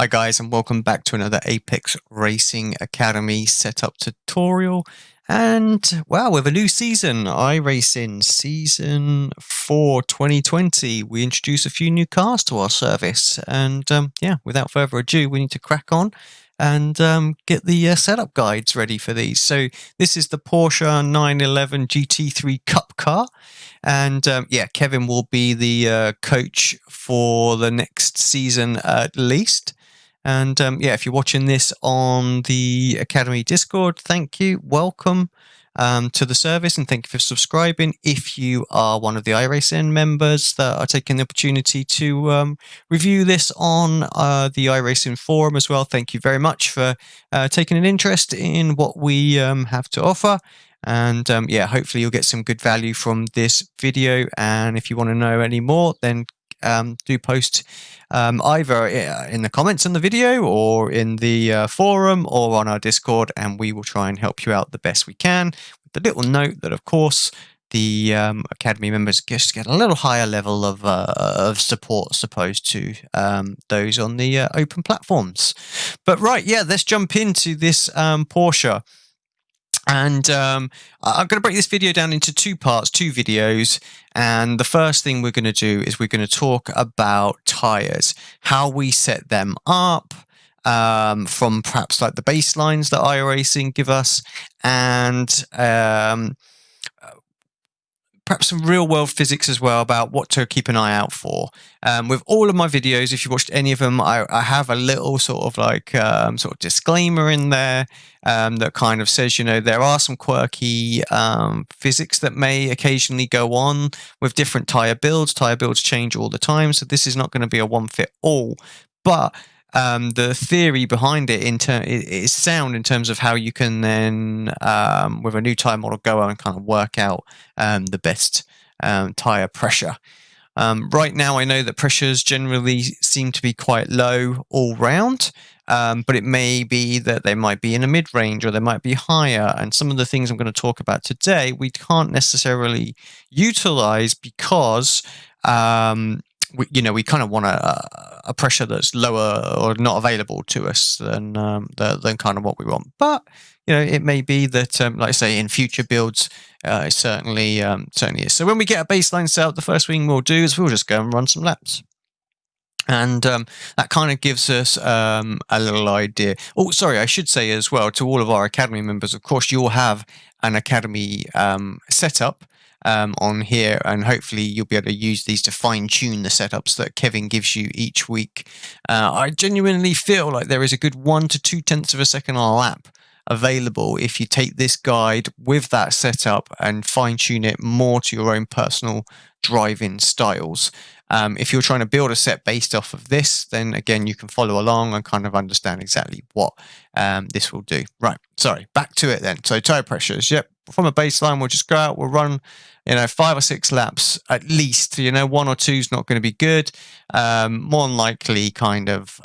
Hi guys, and welcome back to another Apex Racing Academy setup tutorial. And wow, with a new season, iRacing Season 4 2020, we introduce a few new cars to our service. And yeah, without further ado, we need to crack on and get the setup guides ready for these. So this is the Porsche 911 GT3 Cup car. And yeah, Kevin will be the coach for the next season at least. And yeah, if you're watching this on the Academy Discord, thank you. Welcome to the service, and thank you for subscribing. If you are one of the iRacing members that are taking the opportunity to review this on the iRacing forum as well, thank you very much for taking an interest in what we have to offer. And yeah, hopefully you'll get some good value from this video. And if you want to know any more, then do post either in the comments on the video or in the forum or on our Discord, and we will try and help you out the best we can. With the little note that, of course, the Academy members just get a little higher level of support as opposed to those on the open platforms. But right, yeah, let's jump into this Porsche. And I'm going to break this video down into two parts, two videos. And the first thing we're going to do is we're going to talk about tires, how we set them up from perhaps like the baselines that iRacing give us, and perhaps some real world physics as well about what to keep an eye out for. With all of my videos, if you watched any of them, I have a little sort of like sort of disclaimer in there that kind of says, you know, there are some quirky physics that may occasionally go on with different tire builds. Tire builds change all the time, so this is not going to be a one fit all. But the theory behind it is sound in terms of how you can then, with a new tire model, go and kind of work out the best tire pressure. Right now, I know that pressures generally seem to be quite low all round, but it may be that they might be in a mid-range or they might be higher. And some of the things I'm going to talk about today, we can't necessarily utilize because we kind of want a pressure that's lower or not available to us than kind of what we want. But you know, it may be that, like I say, in future builds, it certainly is. So when we get a baseline set up, the first thing we'll do is we'll just go and run some laps. And that kind of gives us a little idea. Oh, sorry, I should say as well to all of our Academy members, of course, you'll have an Academy setup on here, and hopefully you'll be able to use these to fine-tune the setups that Kevin gives you each week. I genuinely feel like there is a good 1 to 2/10 of a second on a lap available if you take this guide with that setup and fine-tune it more to your own personal driving styles. If you're trying to build a set based off of this, then again, you can follow along and kind of understand exactly what this will do. Right, sorry, back to it then. So tire pressures, yep. From a baseline, we'll just go out, we'll run, 5 or 6 laps at least. 1 or 2 is not going to be good. More than likely, kind of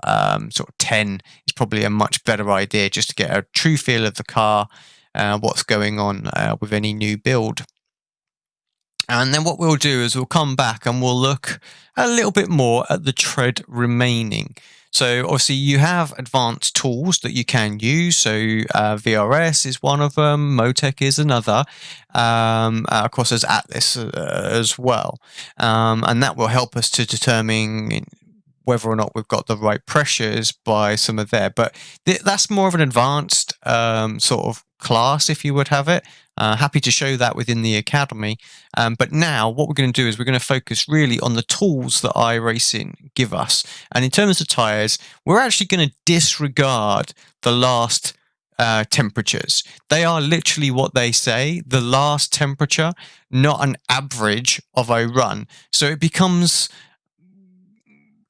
sort of 10 is probably a much better idea just to get a true feel of the car, what's going on with any new build. And then what we'll do is we'll come back and we'll look a little bit more at the tread remaining. So obviously you have advanced tools that you can use. So VRS is one of them, Motec is another. Of course, there's Atlas as well. And that will help us to determine whether or not we've got the right pressures by some of there. But that's more of an advanced sort of class, if you would have it. Happy to show that within the Academy. But now what we're going to do is we're going to focus really on the tools that iRacing give us. And in terms of tires, we're actually going to disregard the last temperatures. They are literally what they say, the last temperature, not an average of a run. So it becomes,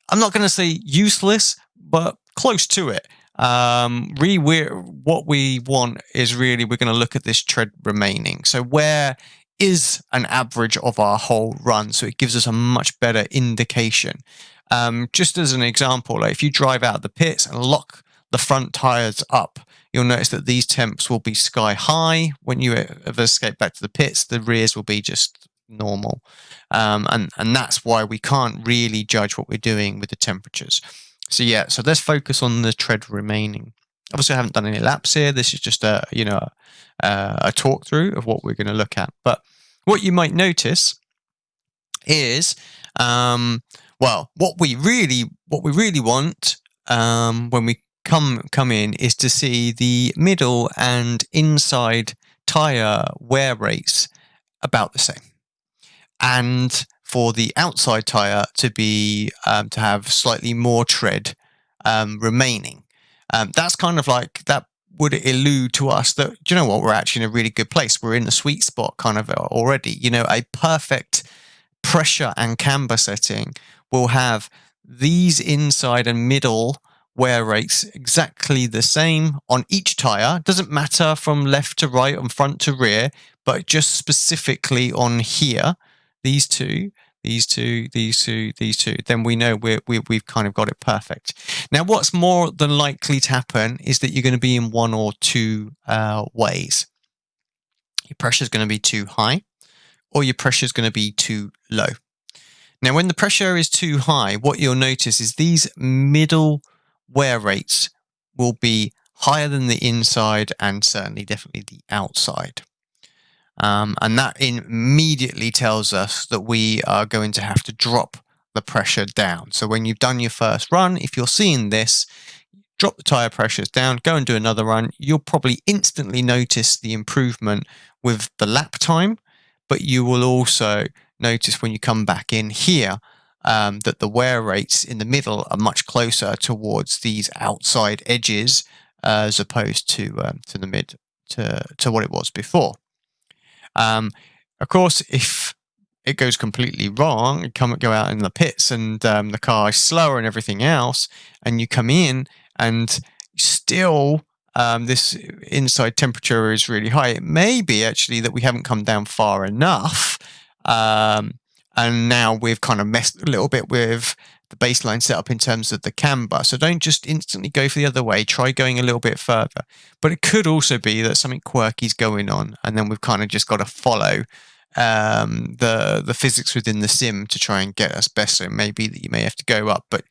I'm not going to say useless, but close to it. What we want is really, we're going to look at this tread remaining. So where is an average of our whole run? So it gives us a much better indication. Just as an example, like if you drive out of the pits and lock the front tires up, you'll notice that these temps will be sky high. When you have escaped back to the pits, the rears will be just normal. And that's why we can't really judge what we're doing with the temperatures. So yeah, so let's focus on the tread remaining. Obviously, I haven't done any laps here. This is just a talk through of what we're going to look at. But what you might notice is, what we really want when we come in is to see the middle and inside tire wear rates about the same, and for the outside tire to be to have slightly more tread remaining. That's kind of like that would allude to us that, do you know what, we're actually in a really good place. We're in the sweet spot kind of already. You know, a perfect pressure and camber setting will have these inside and middle wear rates exactly the same on each tire. Doesn't matter from left to right, on front to rear, but just specifically on here, these two, these two, these two, these two, then we know we've kind of got it perfect. Now, what's more than likely to happen is that you're going to be in one or two ways. Your pressure is going to be too high, or your pressure is going to be too low. Now, when the pressure is too high, what you'll notice is these middle wear rates will be higher than the inside and certainly definitely the outside. And that immediately tells us that we are going to have to drop the pressure down. So when you've done your first run, if you're seeing this, drop the tire pressures down, go and do another run, you'll probably instantly notice the improvement with the lap time, but you will also notice when you come back in here that the wear rates in the middle are much closer towards these outside edges as opposed to the mid to what it was before. Of course, if it goes completely wrong, you go out in the pits and the car is slower and everything else, and you come in and still this inside temperature is really high, it may be actually that we haven't come down far enough, and now we've kind of messed a little bit with the baseline setup in terms of the camber. So don't just instantly go for the other way. Try going a little bit further. But it could also be that something quirky is going on, and then we've kind of just got to follow the physics within the sim to try and get us best. So it may be that you may have to go up, but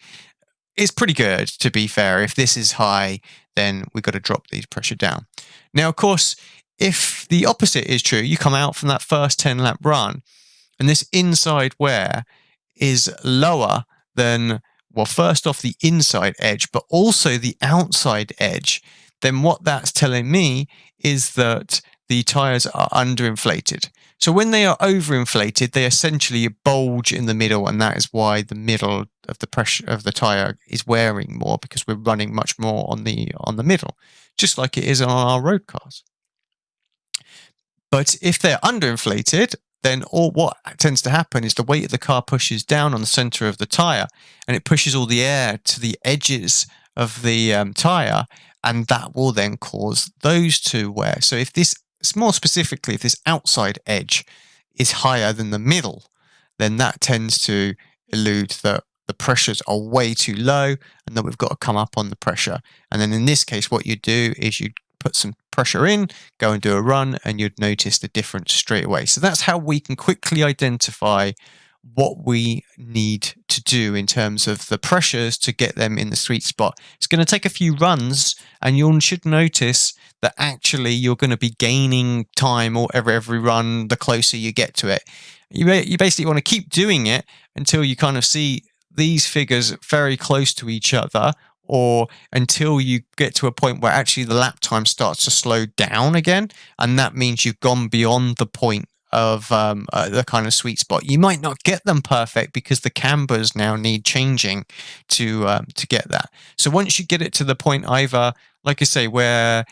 it's pretty good, to be fair. If this is high, then we've got to drop these pressure down. Now, of course, if the opposite is true, you come out from that first 10 lap run and this inside wear is lower than, well, first off the inside edge, but also the outside edge, then what that's telling me is that the tires are underinflated. So when they are overinflated, they essentially bulge in the middle, and that is why the middle of the pressure of the tire is wearing more, because we're running much more on the middle, just like it is on our road cars. But if they're underinflated, then what tends to happen is the weight of the car pushes down on the center of the tire, and it pushes all the air to the edges of the tire, and that will then cause those to wear. So if this, more specifically, if this outside edge is higher than the middle, then that tends to elude that the pressures are way too low and that we've got to come up on the pressure. And then in this case, what you do is you put some pressure in, go and do a run, and you'd notice the difference straight away. So that's how we can quickly identify what we need to do in terms of the pressures to get them in the sweet spot. It's going to take a few runs, and you should notice that actually you're going to be gaining time or every run the closer you get to it. You basically want to keep doing it until you kind of see these figures very close to each other, or until you get to a point where actually the lap time starts to slow down again, and that means you've gone beyond the point of the kind of sweet spot. You might not get them perfect because the cambers now need changing to get that. So once you get it to the point, either, like I say, where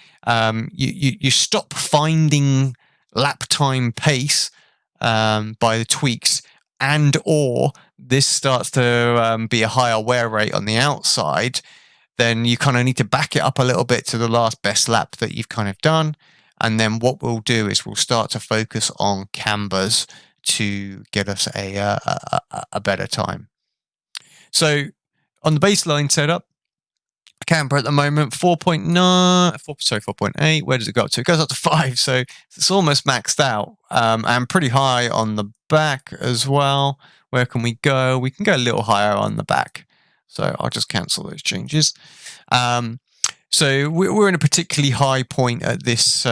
you stop finding lap time pace by the tweaks, and or this starts to be a higher wear rate on the outside, then you kind of need to back it up a little bit to the last best lap that you've kind of done. And then what we'll do is we'll start to focus on cambers to get us a better time. So on the baseline setup, camber at the moment 4.8. Where does it go up to? It goes up to 5, so it's almost maxed out, and pretty high on the back as well. Where can we go? We can go a little higher on the back. So I'll just cancel those changes. So we're in a particularly high point at this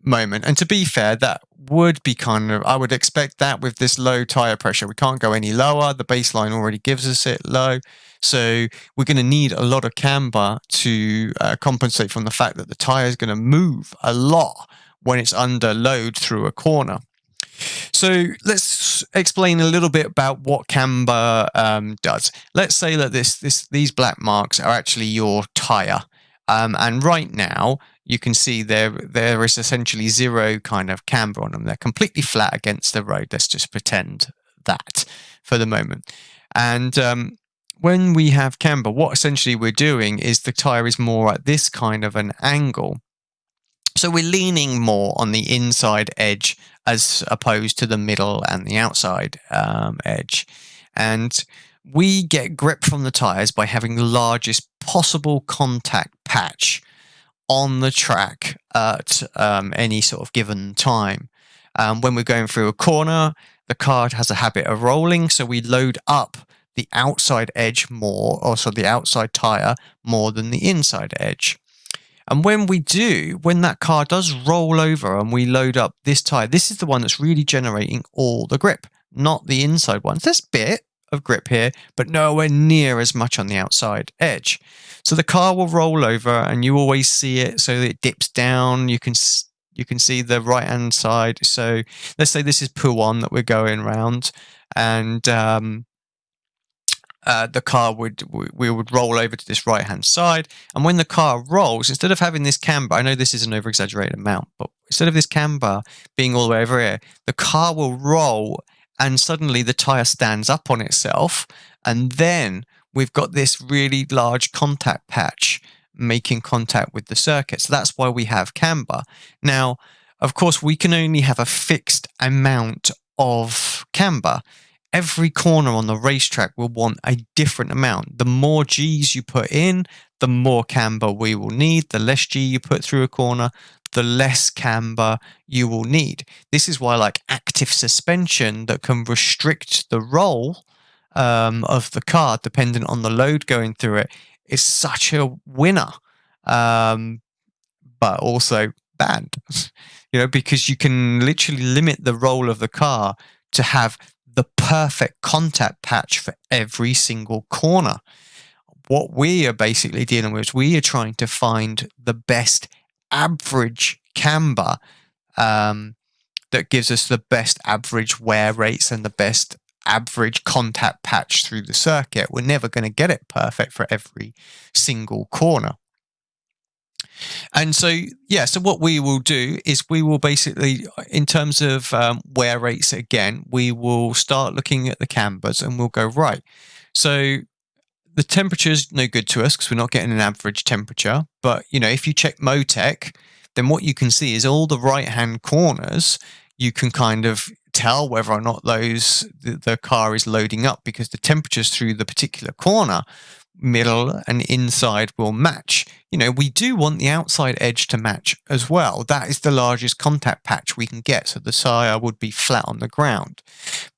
moment. And to be fair, that would be I would expect that with this low tire pressure. We can't go any lower. The baseline already gives us it low. So we're going to need a lot of camber to compensate from the fact that the tire is going to move a lot when it's under load through a corner. So let's explain a little bit about what camber does. Let's say that these black marks are actually your tire. And right now, you can see there is essentially zero kind of camber on them. They're completely flat against the road. Let's just pretend that for the moment. And when we have camber, what essentially we're doing is the tire is more at this kind of an angle. So we're leaning more on the inside edge as opposed to the middle and the outside edge. And we get grip from the tires by having the largest possible contact patch on the track at any sort of given time. When we're going through a corner, the car has a habit of rolling, so we load up the outside edge more, or so the outside tire more than the inside edge. And when that car does roll over and we load up this tire, this is the one that's really generating all the grip, not the inside ones. There's a bit of grip here, but nowhere near as much on the outside edge. So the car will roll over and you always see it. So it dips down. You can see the right-hand side. So let's say this is Pouon that we're going around, and the car we would roll over to this right-hand side. And when the car rolls, instead of having this camber, I know this is an over-exaggerated amount, but instead of this camber being all the way over here, the car will roll and suddenly the tire stands up on itself. And then we've got this really large contact patch making contact with the circuit. So that's why we have camber. Now, of course, we can only have a fixed amount of camber. Every corner on the racetrack will want a different amount. The more G's you put in, the more camber we will need. The less G you put through a corner, the less camber you will need. This is why, like, active suspension that can restrict the roll of the car, dependent on the load going through it, is such a winner, but also bad. Because you can literally limit the roll of the car to have the perfect contact patch for every single corner. What we are basically dealing with is we are trying to find the best average camber that gives us the best average wear rates and the best average contact patch through the circuit. We're never going to get it perfect for every single corner. And so what we will do is we will basically, in terms of wear rates, again, we will start looking at the cambers and we'll go, right, so the temperature is no good to us because we're not getting an average temperature. But, if you check Motec, then what you can see is all the right-hand corners, you can kind of tell whether or not the car is loading up because the temperatures through the particular corner, middle and inside, will match. We do want the outside edge to match as well. That is the largest contact patch we can get, so the tire would be flat on the ground.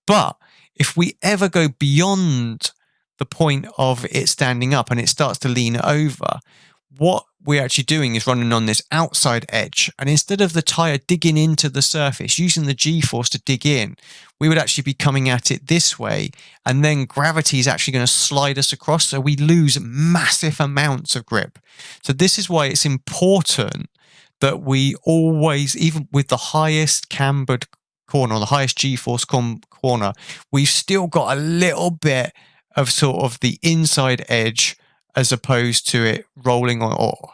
But if we ever go beyond the point of it standing up and it starts to lean over, what we're actually doing is running on this outside edge. And instead of the tire digging into the surface, using the G-force to dig in, we would actually be coming at it this way. And then gravity is actually going to slide us across. So we lose massive amounts of grip. So this is why it's important that we always, even with the highest cambered corner, or the highest G-force corner, we've still got a little bit of sort of the inside edge as opposed to it rolling on. Or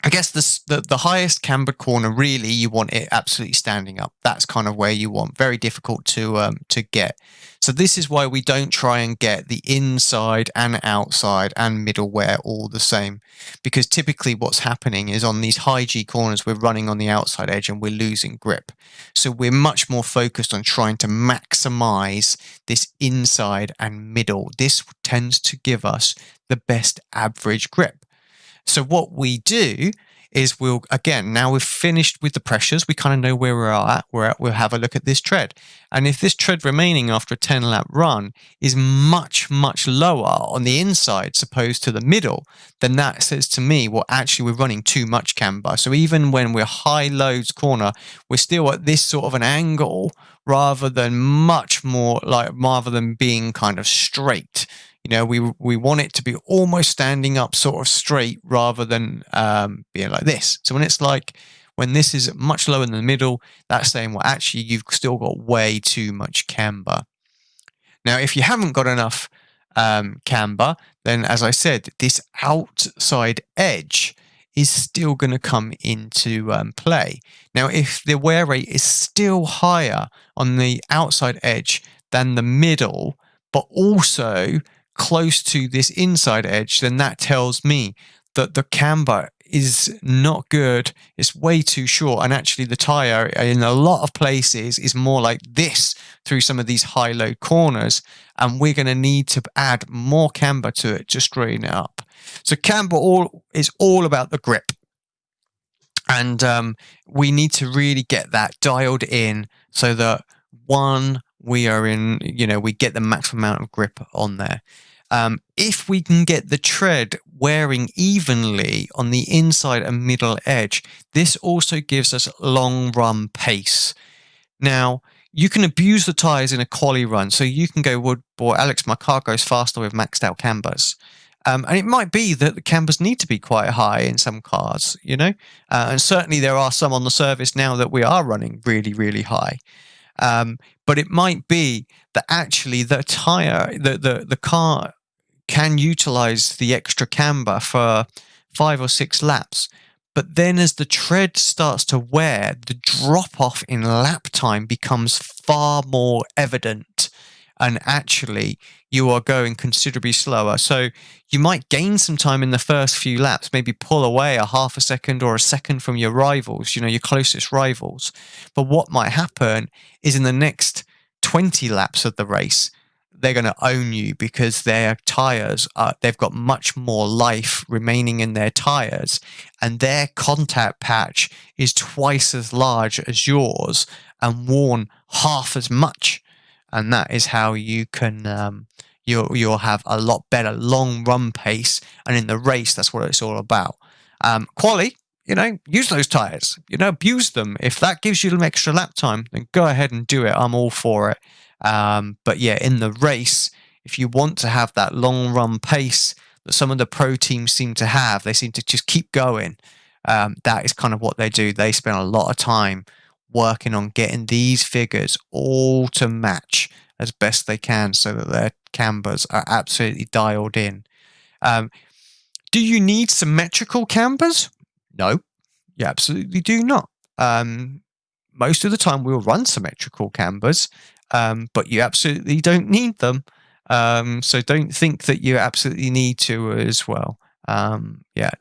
I guess the highest cambered corner, really, you want it absolutely standing up. That's kind of where you want. Very difficult to get. So this is why we don't try and get the inside and outside and middle wear all the same, because typically what's happening is on these high G corners, we're running on the outside edge and we're losing grip. So we're much more focused on trying to maximize this inside and middle. This tends to give us the best average grip. So what we do is now we've finished with the pressures, we kind of know where we're at. We'll have a look at this tread. And if this tread remaining after a 10 lap run is much, much lower on the inside, opposed to the middle, then that says to me, well, actually we're running too much camber. So even when we're high loads corner, we're still at this sort of an angle rather than being kind of straight. We want it to be almost standing up sort of straight rather than being like this. So when this is much lower in the middle, that's saying, well, actually, you've still got way too much camber. Now, if you haven't got enough camber, then as I said, this outside edge is still going to come into play. Now, if the wear rate is still higher on the outside edge than the middle, but also close to this inside edge, then that tells me that the camber is not good. It's way too short, and actually the tire in a lot of places is more like this through some of these high load corners, and we're going to need to add more camber to it to straighten it up. So camber is all about the grip, and we need to really get that dialed in so that we get the maximum amount of grip on there. If we can get the tread wearing evenly on the inside and middle edge, this also gives us long run pace. Now, you can abuse the tyres in a quali run, so you can go, well, boy, Alex, my car goes faster with maxed out cambers. And it might be that the cambers need to be quite high in some cars, and certainly there are some on the service now that we are running really, really high. But it might be that actually the tire, the car can utilize the extra camber for 5 or 6 laps. But then as the tread starts to wear, the drop off in lap time becomes far more evident. And actually, you are going considerably slower. So you might gain some time in the first few laps, maybe pull away a half a second or a second from your rivals, your closest rivals. But what might happen is in the next 20 laps of the race, they're going to own you because their tires they've got much more life remaining in their tires, and their contact patch is twice as large as yours and worn half as much. And that is how you can you'll have a lot better long run pace, and in the race that's what it's all about. Quali, use those tires, abuse them. If that gives you an extra lap time, then go ahead and do it. I'm all for it. But yeah, in the race, if you want to have that long run pace that some of the pro teams seem to have, they seem to just keep going. That is kind of what they do. They spend a lot of time working on getting these figures all to match as best they can so that their cambers are absolutely dialed in. Do you need symmetrical cambers? No, you absolutely do not. Most of the time we'll run symmetrical cambers, but you absolutely don't need them. So don't think that you absolutely need to as well. A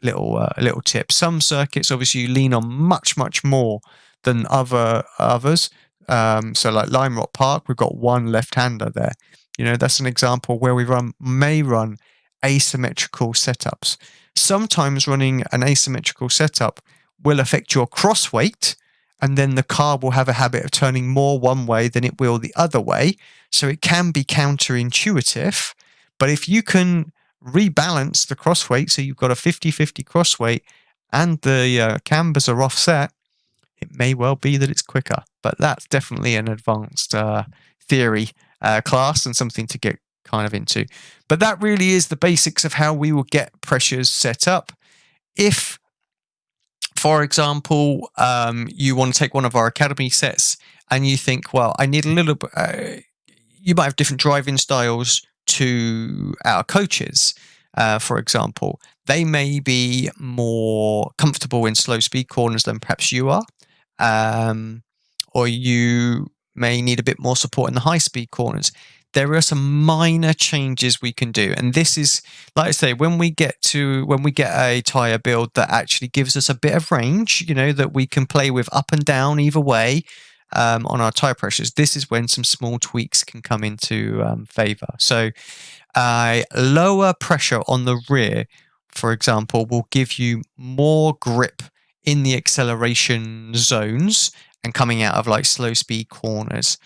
little tip. Some circuits obviously lean on much, much more than others. So like Lime Rock Park, we've got one left-hander there. That's an example where we may run asymmetrical setups. Sometimes running an asymmetrical setup will affect your cross weight, and then the car will have a habit of turning more one way than it will the other way. So it can be counterintuitive. But if you can rebalance the cross weight, so you've got a 50-50 cross weight and the cambers are offset, it may well be that it's quicker. But that's definitely an advanced theory class and something to get kind of into. But that really is the basics of how we will get pressures set up. If, for example, you want to take one of our academy sets and you think, well, I need a little bit, you might have different driving styles to our coaches, for example. They may be more comfortable in slow speed corners than perhaps you are. Or you may need a bit more support in the high speed corners. There are some minor changes we can do. And this is, like I say, when we get a tire build that actually gives us a bit of range, that we can play with up and down either way on our tire pressures, this is when some small tweaks can come into favor. So lower pressure on the rear, for example, will give you more grip in the acceleration zones and coming out of like slow speed corners.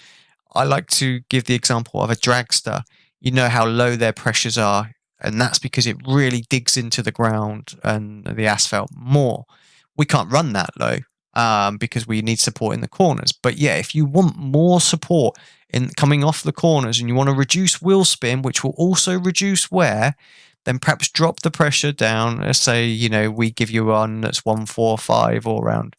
I like to give the example of a dragster. You know how low their pressures are, and that's because it really digs into the ground and the asphalt more. We can't run that low because we need support in the corners. But yeah, if you want more support in coming off the corners and you want to reduce wheel spin, which will also reduce wear, then perhaps drop the pressure down. Let's say, we give you one that's 145 all round.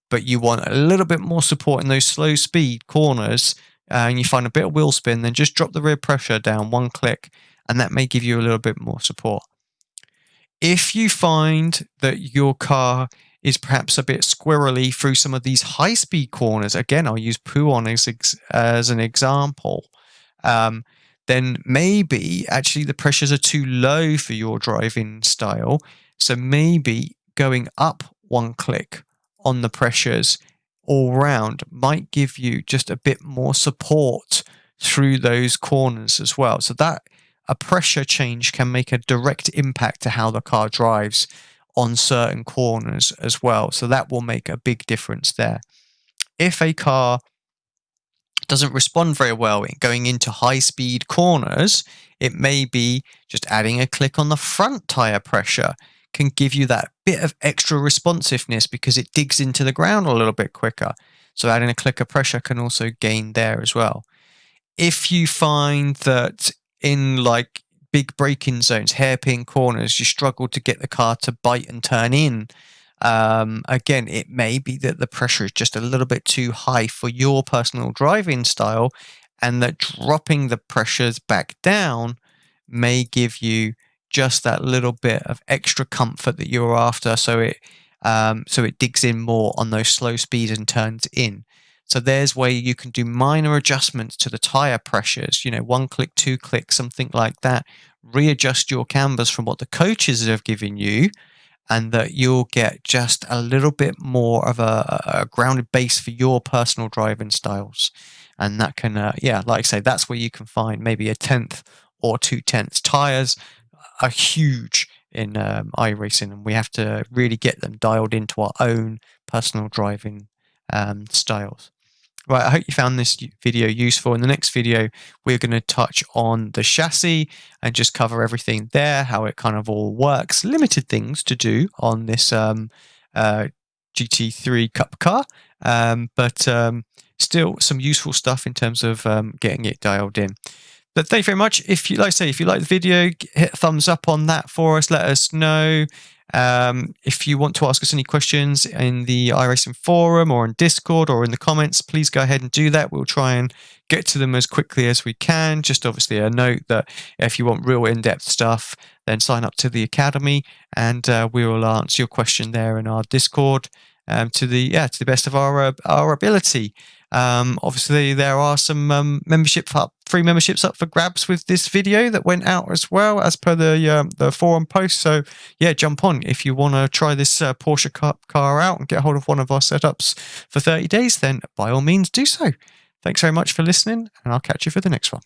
But you want a little bit more support in those slow speed corners, and you find a bit of wheel spin, then just drop the rear pressure down one click, and that may give you a little bit more support. If you find that your car is perhaps a bit squirrely through some of these high speed corners, again, I'll use Puon as an example, then maybe actually the pressures are too low for your driving style. So maybe going up one click on the pressures all round might give you just a bit more support through those corners as well. So that a pressure change can make a direct impact to how the car drives on certain corners as well. So that will make a big difference there. If a car doesn't respond very well in going into high speed corners, it may be just adding a click on the front tire pressure can give you that bit of extra responsiveness because it digs into the ground a little bit quicker. So adding a click of pressure can also gain there as well. If you find that in like big braking zones, hairpin corners, you struggle to get the car to bite and turn in, again, it may be that the pressure is just a little bit too high for your personal driving style, and that dropping the pressures back down may give you just that little bit of extra comfort that you're after. So it digs in more on those slow speeds and turns in. So there's where you can do minor adjustments to the tire pressures, 1 click, 2 clicks, something like that. Readjust your canvas from what the coaches have given you, and that you'll get just a little bit more of a grounded base for your personal driving styles. And that can, like I say, that's where you can find maybe 1/10 or 2/10. Tires are huge in iRacing, and we have to really get them dialed into our own personal driving styles. Right, I hope you found this video useful. In the next video, we're going to touch on the chassis and just cover everything there, how it kind of all works. Limited things to do on this GT3 Cup car, but still some useful stuff in terms of getting it dialed in. But thank you very much. If you like the video, hit a thumbs up on that for us. Let us know. If you want to ask us any questions in the iRacing forum or in Discord or in the comments, please go ahead and do that. We'll try and get to them as quickly as we can. Just obviously a note that if you want real in-depth stuff, then sign up to the Academy, and we will answer your question there in our Discord to the best of our ability. Obviously, there are some free memberships up for grabs with this video that went out as well, as per the forum post. So yeah, jump on if you want to try this Porsche car out and get hold of one of our setups for 30 days. Then by all means do so. Thanks very much for listening, and I'll catch you for the next one.